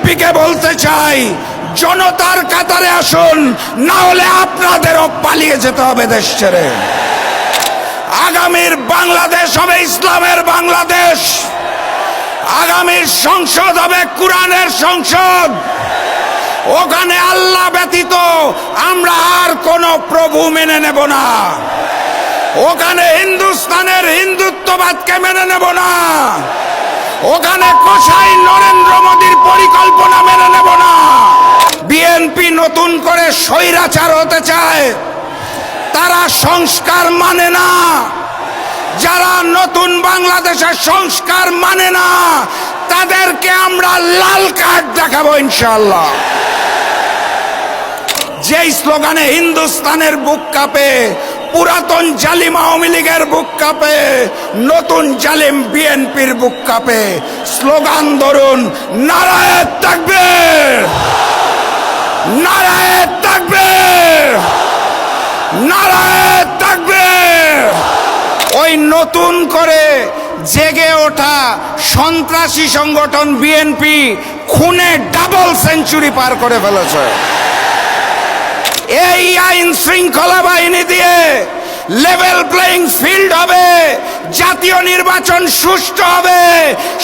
বিএনপিকে বলতে চাই, জনতার কাতারে আসুন, না হলে আপনাদেরও পালিয়ে যেতে হবে দেশ ছেড়ে। আগামীর বাংলাদেশ হবে ইসলামের বাংলাদেশ। আগামীর সংসদ হবে কোরআনের সংসদ। ওখানে আল্লাহ ব্যতীত আমরা আর কোন প্রভু মেনে নেব না। ওখানে হিন্দুস্তানের হিন্দুত্ববাদকে মেনে নেব না। ওখানে কসাই নরেন্দ্র মোদীর পরিকল্পনা মেনে নেব না। বিএনপি নতুন করে স্বৈরাচার হতে চায়, তারা সংস্কার মানে না। যারা নতুন বাংলাদেশের সংস্কার মানে না, তাদেরকে আমরা লাল কার্ড দেখাবো ইনশাআল্লাহ। যেই স্লোগানে হিন্দুস্তানের বুক কাঁপে, পুরাতন জালিম আওয়ামী লীগের বুক কাঁপে, নতুন জালিম বিএনপির বুক কাঁপে। স্লোগান ধরুন, নারায়ে তাকবীর, নারায়ে তাকবীর, নারায়ে তাকবীর। ওই নতুন করে জেগে ওঠা সন্ত্রাসী সংগঠন বিএনপি খুনে ডাবল সেঞ্চুরি পার করে ফেলেছে। এই আইন শৃঙ্খলা বাহিনী দিয়ে লেভেল প্লেইং ফিল্ড হবে, জাতীয় নির্বাচন সুষ্ঠু হবে,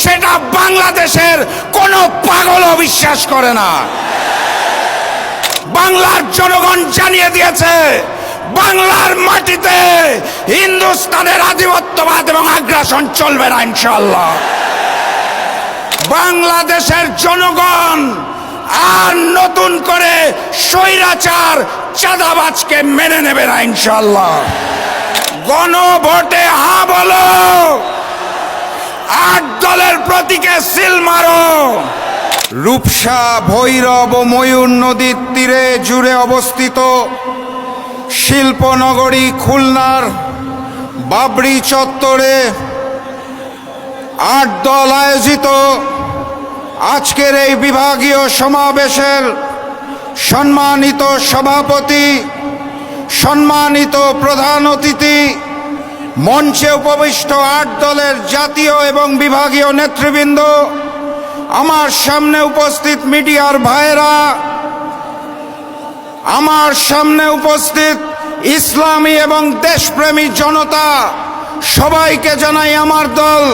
সেটা বাংলাদেশের কোনো পাগলও বিশ্বাস করে না। বাংলার জনগণ জানিয়ে দিয়েছে, বাংলার মাটিতে হিন্দুস্তানের আধিপত্যবাদ এবং আগ্রাসন চলবে না ইনশাআল্লাহ। বাংলাদেশের জনগণ আর নতুন করে স্বৈরাচার চাঁদাবাজকে মেনে নেবে না ইনশাআল্লাহ। গণভোটে হ্যাঁ বলো, 8 দলের প্রতীকে সিল মারো। রূপসা, ভৈরব ও ময়ূর নদীর তীরে জুড়ে অবস্থিত শিল্পনগরী খুলনার বাবরি চত্বরে 8 দল আয়োজিত আজকের এই বিভাগীয় সমাবেশের সম্মানিত সভাপতি, সম্মানিত প্রধান অতিথি, মঞ্চে উপবিষ্ট 8 দলের জাতীয় এবং বিভাগীয় নেতৃবৃন্দ, আমার সামনে উপস্থিত মিডিয়ার ভাইয়েরা, আমার সামনে উপস্থিত ইসলামী এবং দেশপ্রেমী জনতা, সবাইকে জানাই আমার দল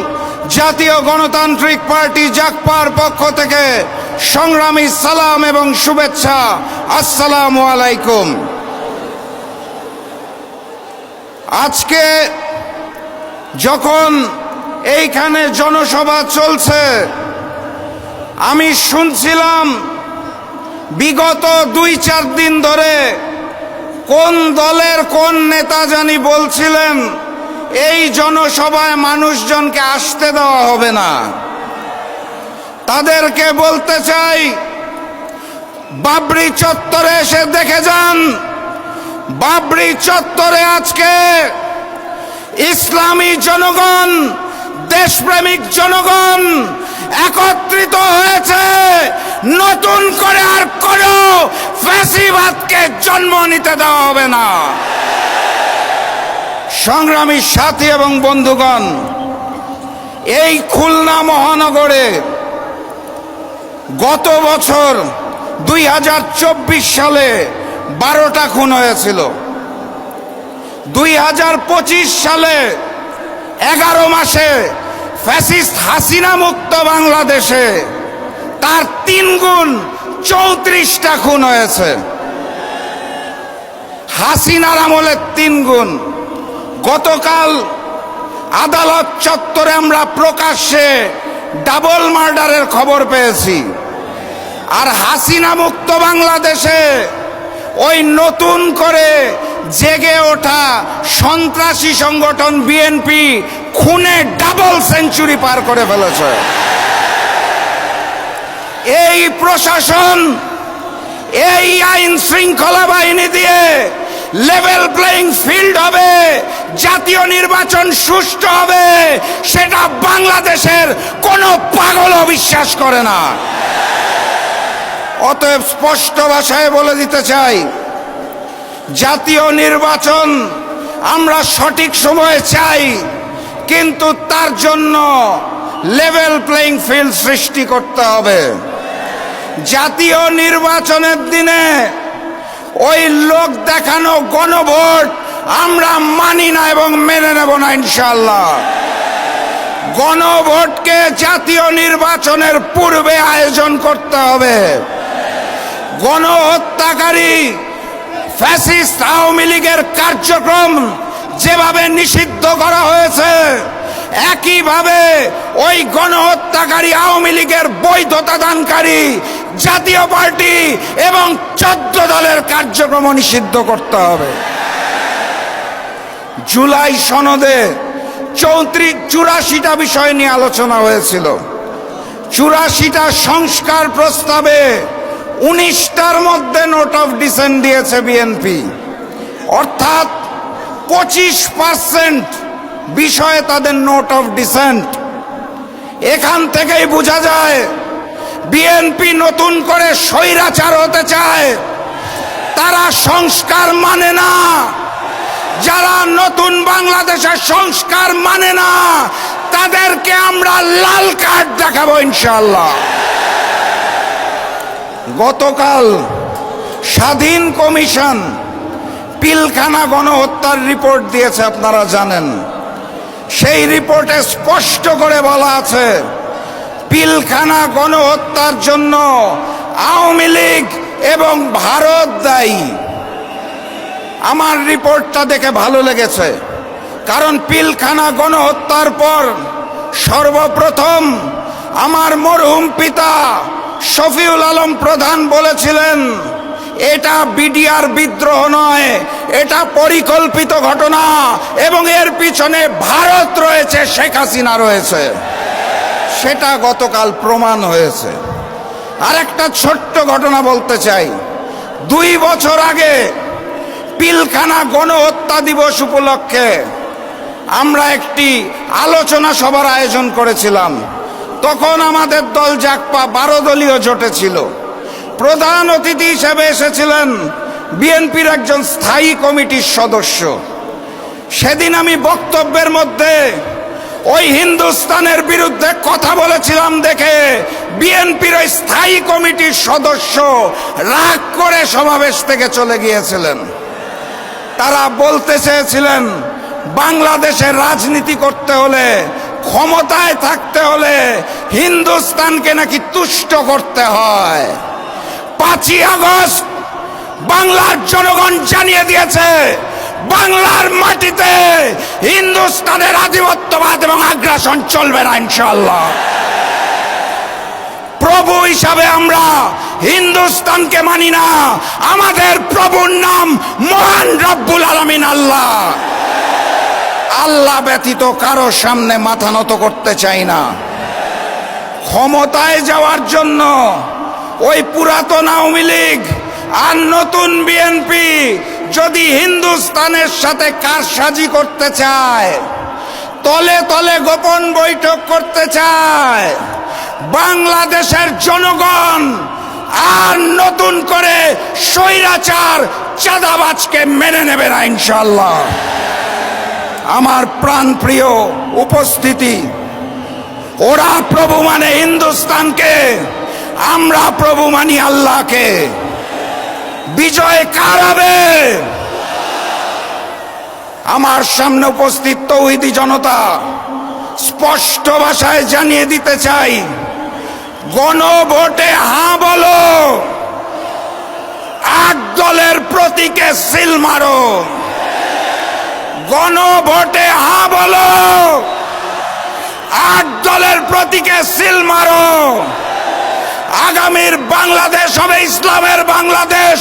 জাতীয় গণতান্ত্রিক পার্টি জাগপার পক্ষ থেকে সংগ্রামী সালাম এবং শুভেচ্ছা। আসসালামু আলাইকুম। আজকে যখন এইখানে জনসভা চলছে, আমি শুনছিলাম বিগত 2-4 দিন ধরে কোন দলের কোন নেতা জানি বলছিলেন এই জনসভায় মানুষজনকে আসতে দেওয়া হবে না। তাদেরকে বলতে চাই, বাবরি চত্বরে এসে দেখে যান, বাবরি চত্বরে আজকে ইসলামী জনগণ, দেশপ্রেমিক জনগণ একত্রিত হয়েছে। নতুন করে আর কোনো ফ্যাসিবাদকে জন্ম নিতে দেওয়া হবে না। সংগ্রামী সাথী এবং বন্ধুগণ, এই খুলনা মহানগরে গত বছর 2024 সালে 12টা খুন হয়েছিল। 2025 সালে 11 মাসে ফ্যাসিস্ট হাসিনা মুক্ত বাংলাদেশে তার 3 গুণ 34টা খুন হয়েছে। হাসিনার আমলে 3 গুণ। গতকাল আদালত চত্বরে আমরা প্রকাশ্যে ডাবল মার্ডারের খবর পেয়েছি। আর হাসিনা মুক্ত বাংলাদেশে ওই নতুন করে জেগে ওঠা সন্ত্রাসী সংগঠন বিএনপি খুনে ডাবল সেঞ্চুরি পার করে ফেলেছে। এই প্রশাসন, এই আইন শৃঙ্খলা বাহিনী দিয়ে লেভেল প্লেইং ফিল্ড হবে, জাতীয় নির্বাচন সুষ্ঠু হবে, সেটা বাংলাদেশের কোনো পাগলও বিশ্বাস করে না। অতএব স্পষ্ট ভাষায় বলে দিতে চাই, জাতীয় নির্বাচন আমরা সঠিক সময়ে চাই, কিন্তু তার জন্য লেভেল প্লেইং ফিল্ড সৃষ্টি করতে হবে। জাতীয় নির্বাচনের দিনে ওই লোক দেখানো গণভোট আমরা মানি না এবং মেনে নেব না ইনশাআল্লাহ। গণভোটকে জাতীয় নির্বাচনের পূর্বে আয়োজন করতে হবে। গণহত্যাকারী ফ্যাসিস্ট আওয়ামী লীগের কার্যক্রম যেভাবে নিষিদ্ধ করা হয়েছে, একইভাবে ওই গণহত্যাকারী আওয়ামী লীগের বৈধতা দানকারী জাতীয় পার্টি এবং 14 দলের কার্যক্রম নিষিদ্ধ করতে হবে। জুলাই সনদে 84টা বিষয় নিয়ে আলোচনা হয়েছিল। 84টা সংস্কার প্রস্তাবে 19টার মধ্যে নোট অফ ডিসেন্ট দিয়েছে বিএনপি, অর্থাৎ 25% বিষয়ে তাদের নোট অফ ডিসেন্ট। এখান থেকেই বোঝা যায় বিএনপি নতুন করে স্বৈরাচার হতে চায়, তারা সংস্কার মানে না। যারা নতুন বাংলাদেশের সংস্কার মানে না তাদেরকে আমরা লাল কার্ড দেখাবো ইনশাআল্লাহ। গতকাল স্বাধীন কমিশন পিলখানা গণহত্যার রিপোর্ট দিয়েছে, আপনারা জানেন। সেই রিপোর্টে স্পষ্ট করে বলা আছে পিলখানা গণহত্যার জন্য আওয়ামী লীগ এবং ভারত দায়ী। আমার রিপোর্টটা দেখে ভালো লেগেছে, কারণ পিলখানা গণহত্যার পর সর্বপ্রথম আমার মরহুম পিতা শফিউল আলম প্রধান বলেছিলেন এটা বিডিআর বিদ্রোহ নয়, এটা পরিকল্পিত ঘটনা এবং এর পিছনে ভারত রয়েছে, শেখ হাসিনা রয়েছে। সেটা গতকাল প্রমাণ হয়েছে। আর একটা ছোট্ট ঘটনা বলতে চাই। 2 বছর আগে পিলখানা গণহত্যা দিবস উপলক্ষে আমরা একটি আলোচনা সভার আয়োজন করেছিলাম। তখন আমাদের দল জাগপা 12 দলীয় জোটে ছিল। প্রধান অতিথি হিসেবে এসেছিলেন বিএনপির একজন স্থায়ী কমিটির সদস্য। সেদিন আমি বক্তব্যের মধ্যে ওই হিন্দুস্তানের বিরুদ্ধে কথা বলেছিলাম দেখে বিএনপির ওই স্থায়ী কমিটির সদস্য রাগ করে সমাবেশ থেকে চলে গিয়েছিলেন। তারা বলতে চেয়েছিলেন বাংলাদেশের রাজনীতি করতে হলে, ক্ষমতায় থাকতে হলে হিন্দুস্তানকে নাকি তুষ্ট করতে হয়। 5ই আগস্ট বাংলার জনগণ জানিয়ে দিয়েছে বাংলার মাটিতে হিন্দুস্তানের আধিপত্যবাদ এবং আগ্রাসন চলবে না ইনশাআল্লাহ। প্রভু হিসাবে আমরা হিন্দুস্তানকে মানি না, আমাদের প্রভুর নাম মহান রব্বুল আলামিন আল্লাহ। আল্লাহ ব্যতীত কারো সামনে মাথা নত করতে চাই না। ক্ষমতায় যাওয়ার জন্য ওই পুরাতন আওয়ামী লীগ আর নতুন বিএনপি যদি হিন্দুস্তানের সাথে কারসাজি করতে চায়, তলে তলে গোপন বৈঠক করতে চায়, বাংলাদেশের জনগণ আর নতুন করে স্বৈরাচার চাঁদাবাজকে মেনে নেবে না ইনশাআল্লাহ। আমার প্রাণপ্রিয় উপস্থিতি, ওরা প্রভু মানে হিন্দুস্তানকে, আমরা প্রভু মানি আল্লাহকে। বিজয় কার হবে? আমার সামনে উপস্থিত তৌহিদি জনতা, স্পষ্ট ভাষায় জানিয়ে দিতে চাই, গণভোটে হাঁ বলো, 8 দলের প্রতীকে সিল মারো। গণভোটে হাঁ বলো, 8 দলের প্রতীকে সিল মারো। আগামীর বাংলাদেশ হবে ইসলামের বাংলাদেশ।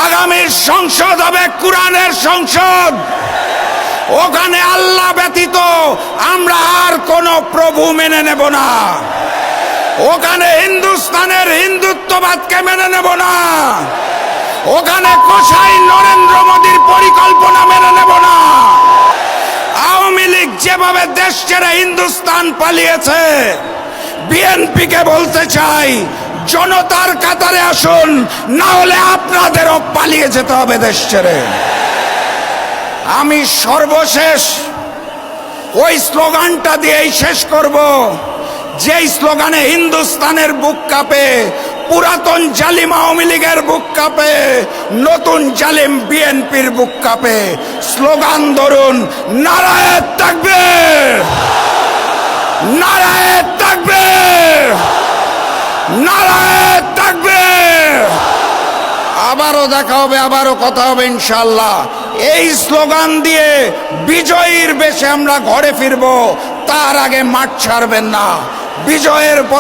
আগামীর সংসদ হবে কোরআনের সংসদ। ওখানে আল্লাহ ব্যতীত আমরা আর কোন প্রভু মেনে নেব না। ওখানে হিন্দুস্তানের হিন্দুত্ববাদকে মেনে নেব না। ওখানে কোসাই নরেন্দ্র মোদীর পরিকল্পনা মেনে নেব না। আওয়ামী লীগ যেভাবে দেশ ছেড়ে হিন্দুস্তান পালিয়েছে, বিএনপিকে বলতে চাই জনতার কাতারে আসুন, না হলে আপনাদেরও পালিয়ে যেতে হবে দেশ ছেড়ে। আমি সর্বশেষ ওই স্লোগানটা দিয়েই শেষ করব, যেই স্লোগানে হিন্দুস্তানের বুক কাঁপে, পুরাতন জালিম আওয়ামী লীগের বুক কাঁপে, নতুন জালিম বিএনপির বুক কাঁপে। স্লোগান ধরুন, নারায়ে তাকবীর, নারায়ে তাকবীর, নারায়ে তাকবীর। আবারও দেখা হবে, আবারও কথা হবে ইনশাআল্লাহ। এই স্লোগান দিয়ে বিজয়ীর বেশে আমরা ঘরে ফিরবো, তার আগে মাঠ ছাড়বেন না। বিজয়ের পথে